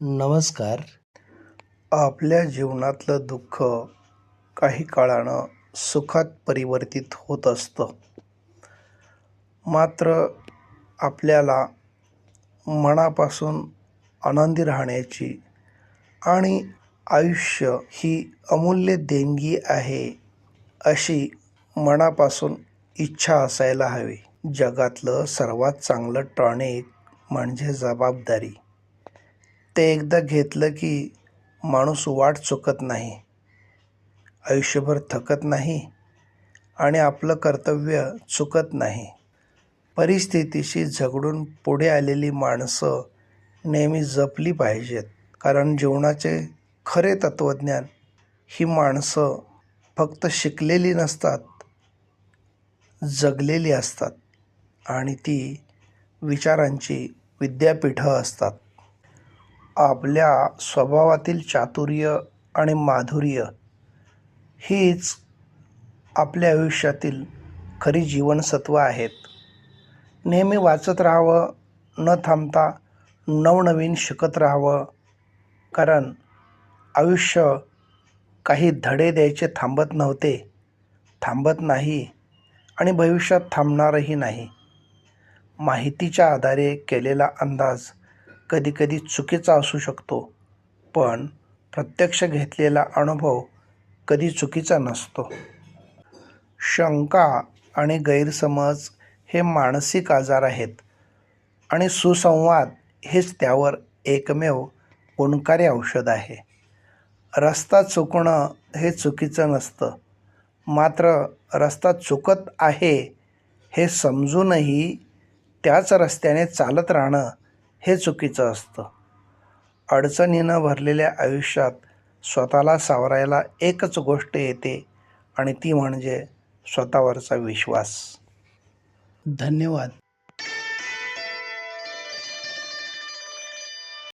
नमस्कार. आपल्या जीवनातलं दुःख काही काळानं सुखात परिवर्तित होत असतं. मात्र आपल्याला मनापासून आनंदी राहण्याची आणि आयुष्य ही अमूल्य देणगी आहे, अशी मनापासून इच्छा असायला हवी. जगातलं सर्वात चांगलं टॉनिक म्हणजे जबाबदारी. ते एकदा घेतलं की माणूस वाट चुकत नाही, आयुष्यभर थकत नाही आणि आपलं कर्तव्य चुकत नाही. परिस्थितीशी झगडून पुढे आलेली माणसं नेहमी जपली पाहिजेत, कारण जीवनाचे खरे तत्त्वज्ञान ही माणसं फक्त शिकलेली नसतात, जगलेली असतात आणि ती विचारांची विद्यापीठं असतात. आपल्या स्वभावातील चातुर्य आणि माधुर्य हीच आपल्या आयुष्यातील खरी जीवनसत्व आहेत. नेहमी वाचत राहावं, न थांबता नवनवीन शिकत राहावं, कारण आयुष्य काही धडे द्यायचे थांबत नव्हते, थांबत नाही आणि भविष्यात थांबणारही नाही. माहितीच्या आधारे केलेला अंदाज कधीकधी चुकीचा असू शकतो, पण प्रत्यक्ष घेतलेला अनुभव कधी चुकीचा नसतो. शंका आणि गैरसमज हे मानसिक आजार आहेत आणि सुसंवाद हेच त्यावर एकमेव गुणकारी औषध आहे. रस्ता चुकणं हे चुकीचं नसतं, मात्र रस्ता चुकत आहे हे समजूनही त्याच रस्त्याने चालत राहणं हे चुकीचं असतं. अडचणीनं भरलेल्या आयुष्यात स्वतःला सावरायला एकच गोष्ट येते आणि ती म्हणजे स्वतःवरचा विश्वास. धन्यवाद.